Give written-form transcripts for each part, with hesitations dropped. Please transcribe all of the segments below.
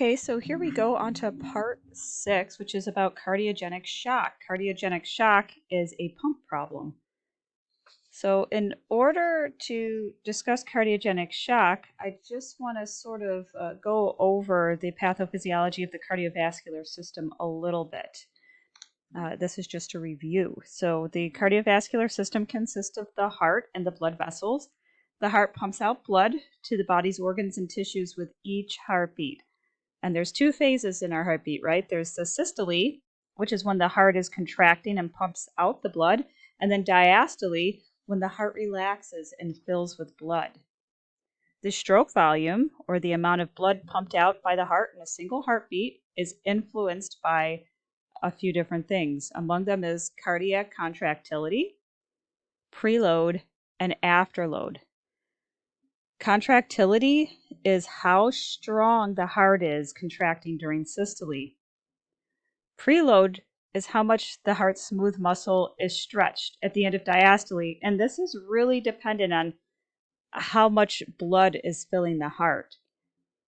Okay, so here we go on to part 6, which is about cardiogenic shock. Cardiogenic shock is a pump problem. So in order to discuss cardiogenic shock, I just want to sort of go over the pathophysiology of the cardiovascular system a little bit. This is just a review. So the cardiovascular system consists of the heart and the blood vessels. The heart pumps out blood to the body's organs and tissues with each heartbeat. And there's two phases in our heartbeat, right? There's the systole, which is when the heart is contracting and pumps out the blood, and then diastole, when the heart relaxes and fills with blood. The stroke volume, or the amount of blood pumped out by the heart in a single heartbeat, is influenced by a few different things. Among them is cardiac contractility, preload, and afterload. Contractility is how strong the heart is contracting during systole. Preload is how much the heart's smooth muscle is stretched at the end of diastole, and this is really dependent on how much blood is filling the heart.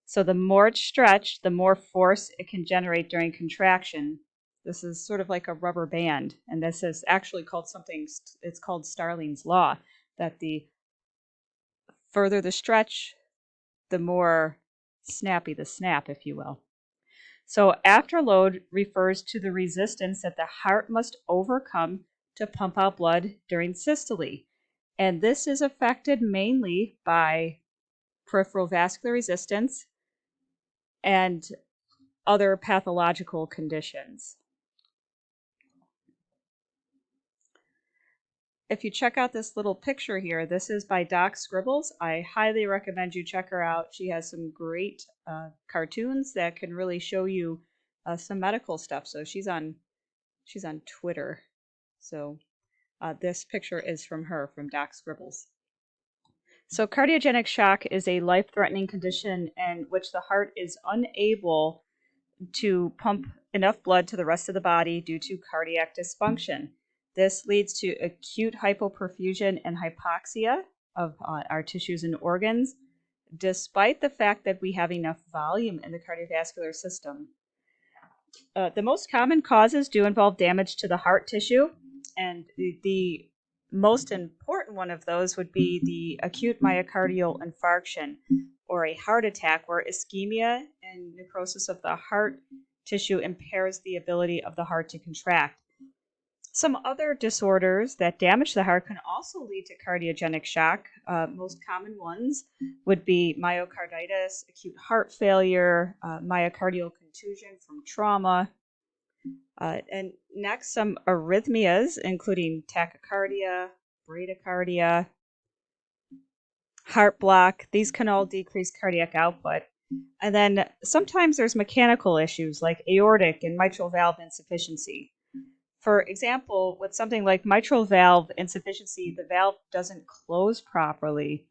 So the more it's stretched, the more force it can generate during contraction. This is sort of like a rubber band, and this is actually called it's called Starling's law, that the further the stretch, the more snappy the snap, if you will. So afterload refers to the resistance that the heart must overcome to pump out blood during systole. And this is affected mainly by peripheral vascular resistance and other pathological conditions. If you check out this little picture here, this is by Doc Scribbles. I highly recommend you check her out. She has some great cartoons that can really show you some medical stuff. So she's on Twitter. So this picture is from her, from Doc Scribbles. So cardiogenic shock is a life-threatening condition in which the heart is unable to pump enough blood to the rest of the body due to cardiac dysfunction. This leads to acute hypoperfusion and hypoxia of our tissues and organs, despite the fact that we have enough volume in the cardiovascular system. The most common causes do involve damage to the heart tissue, and the most important one of those would be the acute myocardial infarction, or a heart attack, where ischemia and necrosis of the heart tissue impairs the ability of the heart to contract. Some other disorders that damage the heart can also lead to cardiogenic shock. Most common ones would be myocarditis, acute heart failure, myocardial contusion from trauma. And next, some arrhythmias, including tachycardia, bradycardia, heart block. These can all decrease cardiac output. And then sometimes there's mechanical issues like aortic and mitral valve insufficiency. For example, with something like mitral valve insufficiency, the valve doesn't close properly.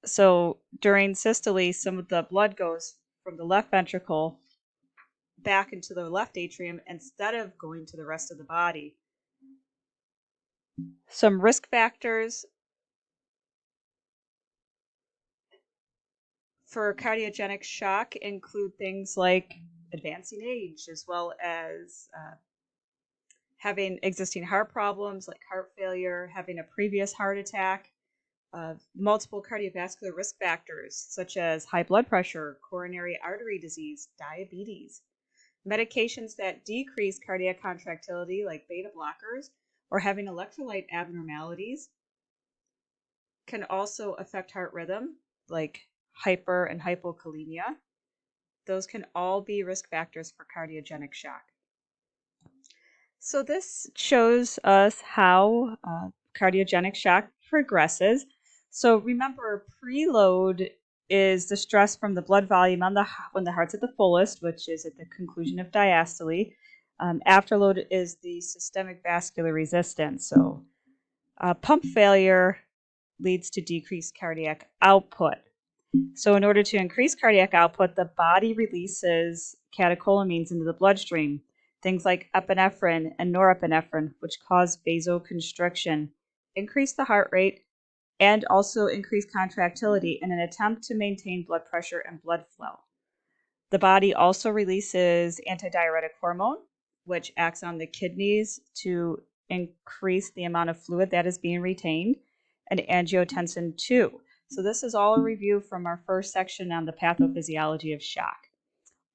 So during systole, some of the blood goes from the left ventricle back into the left atrium instead of going to the rest of the body. Some risk factors for cardiogenic shock include things like advancing age, as well as having existing heart problems like heart failure, having a previous heart attack, multiple cardiovascular risk factors such as high blood pressure, coronary artery disease, diabetes, medications that decrease cardiac contractility like beta blockers, or having electrolyte abnormalities can also affect heart rhythm like hyper and hypokalemia. Those can all be risk factors for cardiogenic shock. So this shows us how cardiogenic shock progresses. So remember, preload is the stress from the blood volume when the heart's at the fullest, which is at the conclusion of diastole. Afterload is the systemic vascular resistance. So pump failure leads to decreased cardiac output. So in order to increase cardiac output, the body releases catecholamines into the bloodstream. Things like epinephrine and norepinephrine, which cause vasoconstriction, increase the heart rate, and also increase contractility in an attempt to maintain blood pressure and blood flow. The body also releases antidiuretic hormone, which acts on the kidneys to increase the amount of fluid that is being retained, and angiotensin 2. So this is all a review from our first section on the pathophysiology of shock.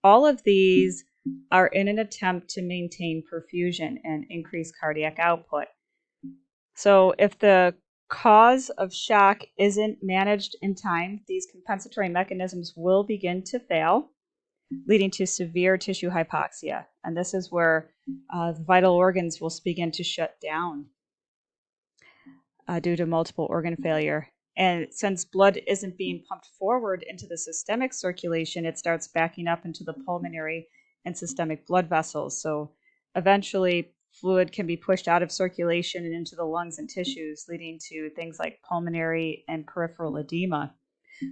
All of these are in an attempt to maintain perfusion and increase cardiac output. So if the cause of shock isn't managed in time, these compensatory mechanisms will begin to fail, leading to severe tissue hypoxia. And this is where the vital organs will begin to shut down due to multiple organ failure. And since blood isn't being pumped forward into the systemic circulation, it starts backing up into the pulmonary and systemic blood vessels. So eventually, fluid can be pushed out of circulation and into the lungs and tissues, leading to things like pulmonary and peripheral edema,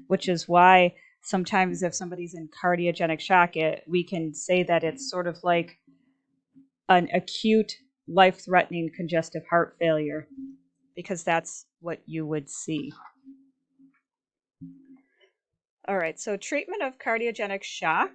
which is why sometimes if somebody's in cardiogenic shock, we can say that it's sort of like an acute, life-threatening congestive heart failure, because that's what you would see. All right, so treatment of cardiogenic shock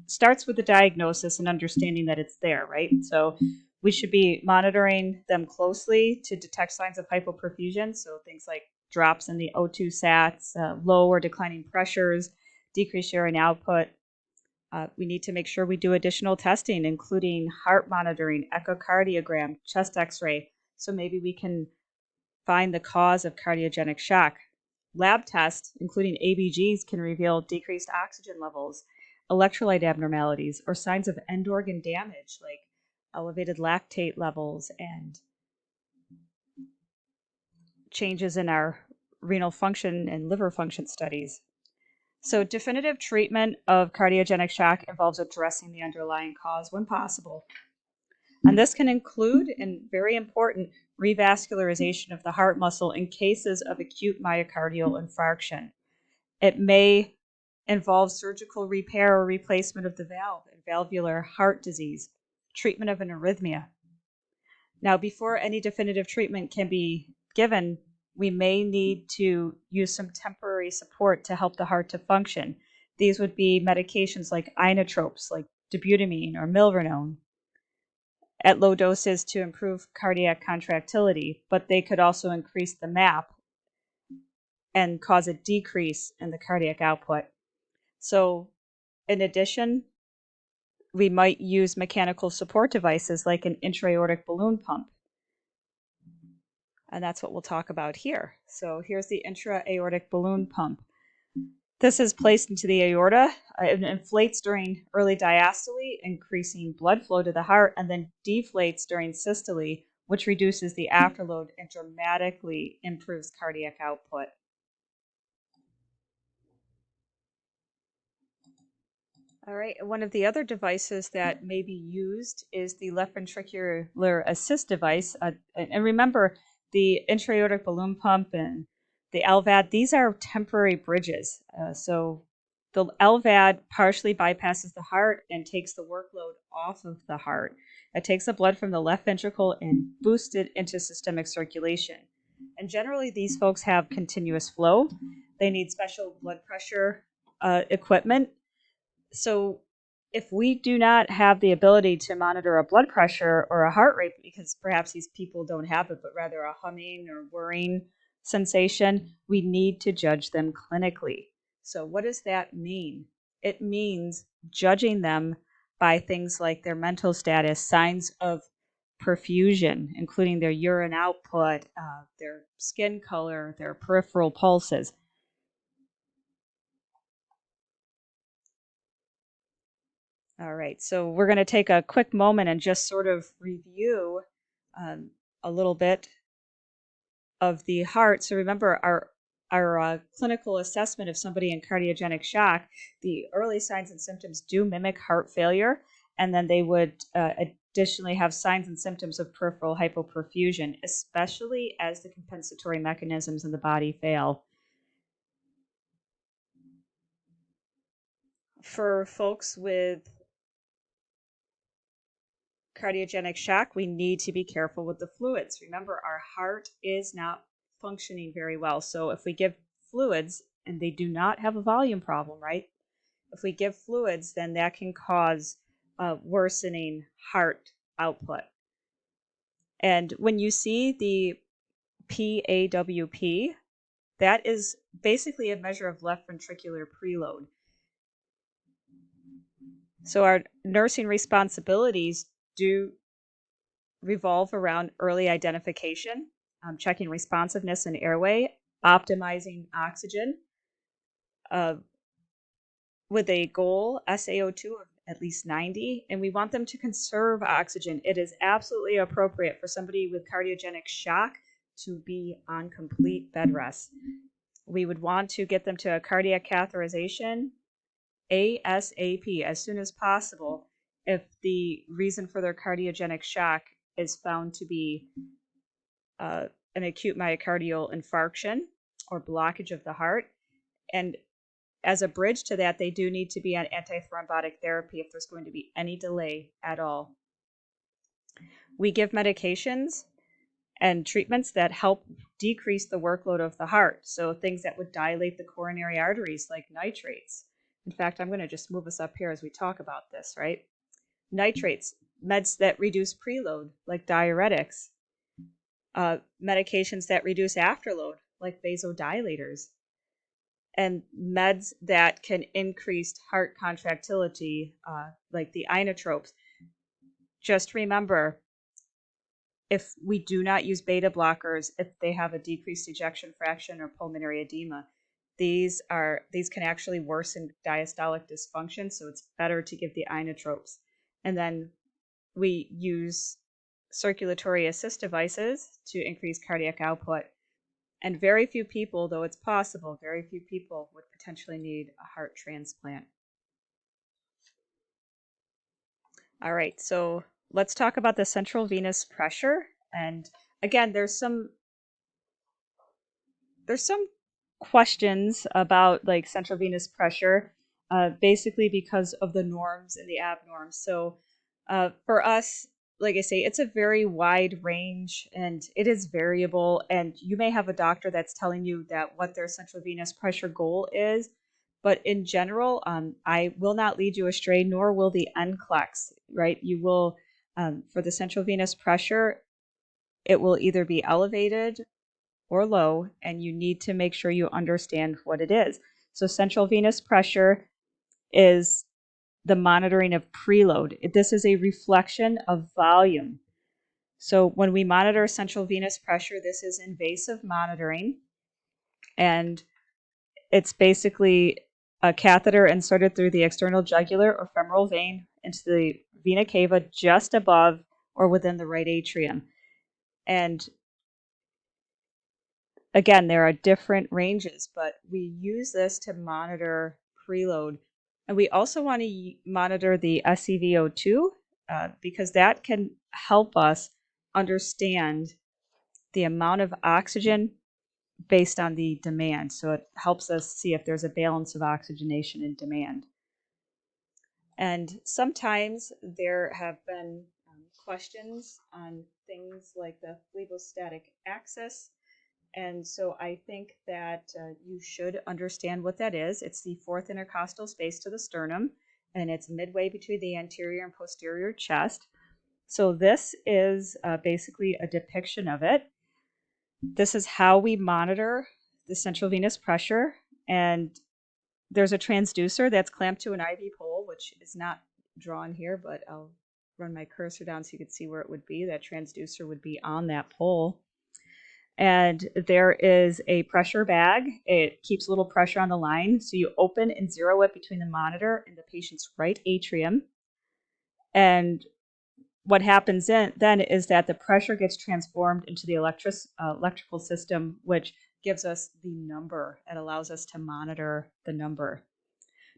starts with the diagnosis and understanding that it's there, right? So we should be monitoring them closely to detect signs of hypoperfusion, so things like drops in the O2 sats, low or declining pressures, decreased urine output. We need to make sure we do additional testing, including heart monitoring, echocardiogram, chest x-ray, so maybe we can find the cause of cardiogenic shock. Lab tests, including ABGs, can reveal decreased oxygen levels, electrolyte abnormalities, or signs of end organ damage like elevated lactate levels and changes in our renal function and liver function studies. So definitive treatment of cardiogenic shock involves addressing the underlying cause when possible. And this can include, and very important, revascularization of the heart muscle in cases of acute myocardial infarction. It may involve surgical repair or replacement of the valve in valvular heart disease, treatment of an arrhythmia. Now, before any definitive treatment can be given, we may need to use some temporary support to help the heart to function. These would be medications like inotropes, like dobutamine or milrinone, at low doses to improve cardiac contractility, but they could also increase the MAP and cause a decrease in the cardiac output. So in addition, we might use mechanical support devices like an intra-aortic balloon pump. And that's what we'll talk about here. So here's the intra-aortic balloon pump. This is placed into the aorta. It inflates during early diastole, increasing blood flow to the heart, and then deflates during systole, which reduces the afterload and dramatically improves cardiac output. All right, one of the other devices that may be used is the left ventricular assist device. And remember, the intra-aortic balloon pump and the LVAD, these are temporary bridges. So the LVAD partially bypasses the heart and takes the workload off of the heart. It takes the blood from the left ventricle and boosts it into systemic circulation. And generally, these folks have continuous flow. They need special blood pressure equipment. So if we do not have the ability to monitor a blood pressure or a heart rate, because perhaps these people don't have it, but rather a humming or whirring sensation, we need to judge them clinically. So what does that mean? It means judging them by things like their mental status, signs of perfusion, including their urine output, their skin color, their peripheral pulses. All right, so we're going to take a quick moment and just sort of review a little bit of the heart. So remember, our clinical assessment of somebody in cardiogenic shock, the early signs and symptoms do mimic heart failure, and then they would additionally have signs and symptoms of peripheral hypoperfusion, especially as the compensatory mechanisms in the body fail. For folks with cardiogenic shock, we need to be careful with the fluids. Remember, our heart is not functioning very well. So if we give fluids and they do not have a volume problem, right? If we give fluids, then that can cause worsening heart output. And when you see the PAWP, that is basically a measure of left ventricular preload. So our nursing responsibilities do revolve around early identification, checking responsiveness and airway, optimizing oxygen, with a goal SaO2 of at least 90, and we want them to conserve oxygen. It is absolutely appropriate for somebody with cardiogenic shock to be on complete bed rest. We would want to get them to a cardiac catheterization ASAP, as soon as possible, if the reason for their cardiogenic shock is found to be an acute myocardial infarction or blockage of the heart. And as a bridge to that, they do need to be on antithrombotic therapy if there's going to be any delay at all. We give medications and treatments that help decrease the workload of the heart. So things that would dilate the coronary arteries, like nitrates. In fact, I'm going to just move us up here as we talk about this, right? Nitrates, meds that reduce preload, like diuretics. Medications that reduce afterload, like vasodilators. And meds that can increase heart contractility, like the inotropes. Just remember, if we do not use beta blockers, if they have a decreased ejection fraction or pulmonary edema, these can actually worsen diastolic dysfunction, so it's better to give the inotropes. And then we use circulatory assist devices to increase cardiac output. And very few people, though it's possible, very few people would potentially need a heart transplant. All right, so let's talk about the central venous pressure. And again, there's some questions about like central venous pressure, basically because of the norms and the abnorms. So for us, like I say, it's a very wide range and it is variable. And you may have a doctor that's telling you that what their central venous pressure goal is. But in general, I will not lead you astray, nor will the NCLEX, right? You will, for the central venous pressure, it will either be elevated or low, and you need to make sure you understand what it is. So central venous pressure is the monitoring of preload. This is a reflection of volume. So when we monitor central venous pressure, this is invasive monitoring, and it's basically a catheter inserted through the external jugular or femoral vein into the vena cava just above or within the right atrium. And again, there are different ranges, but we use this to monitor preload. And we also want to monitor the SEVO2 because that can help us understand the amount of oxygen based on the demand. So it helps us see if there's a balance of oxygenation and demand. And sometimes there have been questions on things like the phlebostatic axis. And so I think that you should understand what that is. It's the fourth intercostal space to the sternum, and it's midway between the anterior and posterior chest. So this is basically a depiction of it. This is how we monitor the central venous pressure. And there's a transducer that's clamped to an IV pole, which is not drawn here, but I'll run my cursor down so you can see where it would be. That transducer would be on that pole. And there is a pressure bag. It keeps a little pressure on the line. So you open and zero it between the monitor and the patient's right atrium. And what happens then is that the pressure gets transformed into the electrical system, which gives us the number. It allows us to monitor the number.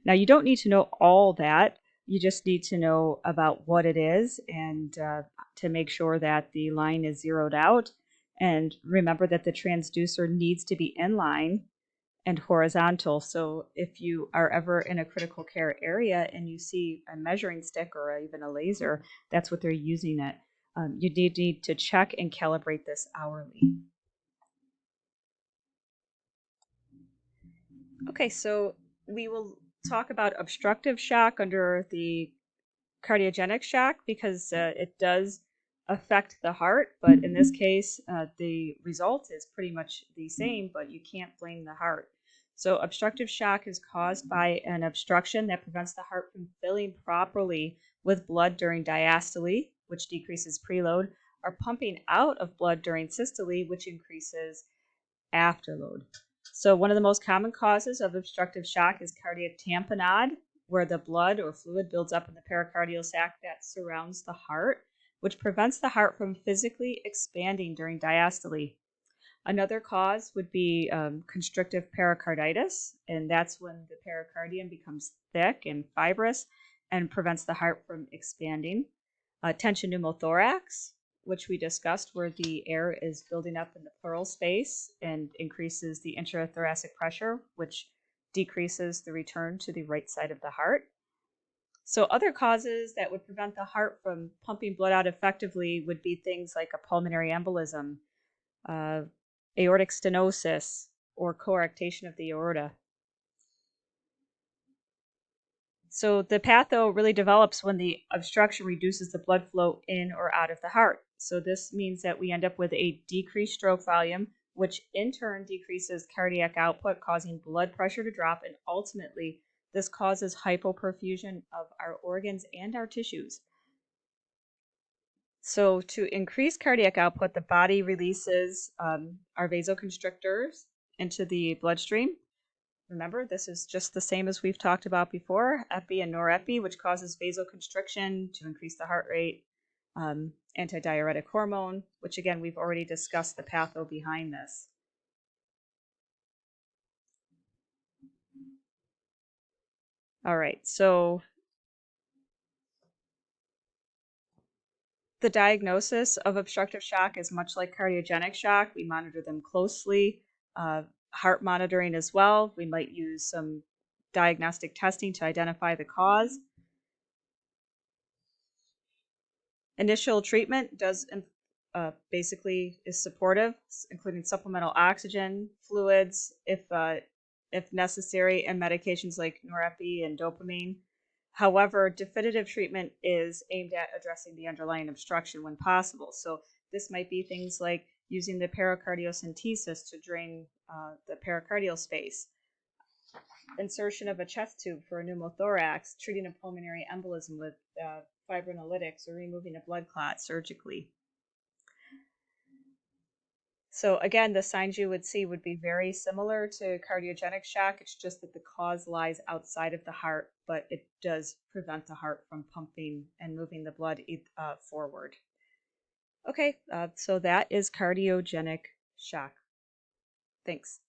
Now, you don't need to know all that. You just need to know about what it is and to make sure that the line is zeroed out. And remember that the transducer needs to be in line and horizontal. So if you are ever in a critical care area and you see a measuring stick or even a laser, that's what they're using it. You need to check and calibrate this hourly. Okay, so we will talk about obstructive shock under the cardiogenic shock because it does affect the heart, but in this case, the result is pretty much the same, but you can't blame the heart. So, obstructive shock is caused by an obstruction that prevents the heart from filling properly with blood during diastole, which decreases preload, or pumping out of blood during systole, which increases afterload. So, one of the most common causes of obstructive shock is cardiac tamponade, where the blood or fluid builds up in the pericardial sac that surrounds the heart, which prevents the heart from physically expanding during diastole. Another cause would be constrictive pericarditis, and that's when the pericardium becomes thick and fibrous and prevents the heart from expanding. Tension pneumothorax, which we discussed, where the air is building up in the pleural space and increases the intrathoracic pressure, which decreases the return to the right side of the heart. So other causes that would prevent the heart from pumping blood out effectively would be things like a pulmonary embolism, aortic stenosis, or coarctation of the aorta. So the patho really develops when the obstruction reduces the blood flow in or out of the heart. So this means that we end up with a decreased stroke volume, which in turn decreases cardiac output, causing blood pressure to drop, and ultimately this causes hypoperfusion of our organs and our tissues. So to increase cardiac output, the body releases our vasoconstrictors into the bloodstream. Remember, this is just the same as we've talked about before, epi and norepi, which causes vasoconstriction to increase the heart rate, antidiuretic hormone, which again, we've already discussed the patho behind this. All right, so the diagnosis of obstructive shock is much like cardiogenic shock. We monitor them closely. Heart monitoring as well. We might use some diagnostic testing to identify the cause. Initial treatment does basically is supportive, including supplemental oxygen, fluids, if necessary, and medications like norepi and dopamine. However, definitive treatment is aimed at addressing the underlying obstruction when possible. So this might be things like using the pericardiocentesis to drain the pericardial space, insertion of a chest tube for a pneumothorax, treating a pulmonary embolism with fibrinolytics, or removing a blood clot surgically. So again, the signs you would see would be very similar to cardiogenic shock. It's just that the cause lies outside of the heart, but it does prevent the heart from pumping and moving the blood forward. Okay, so that is cardiogenic shock. Thanks.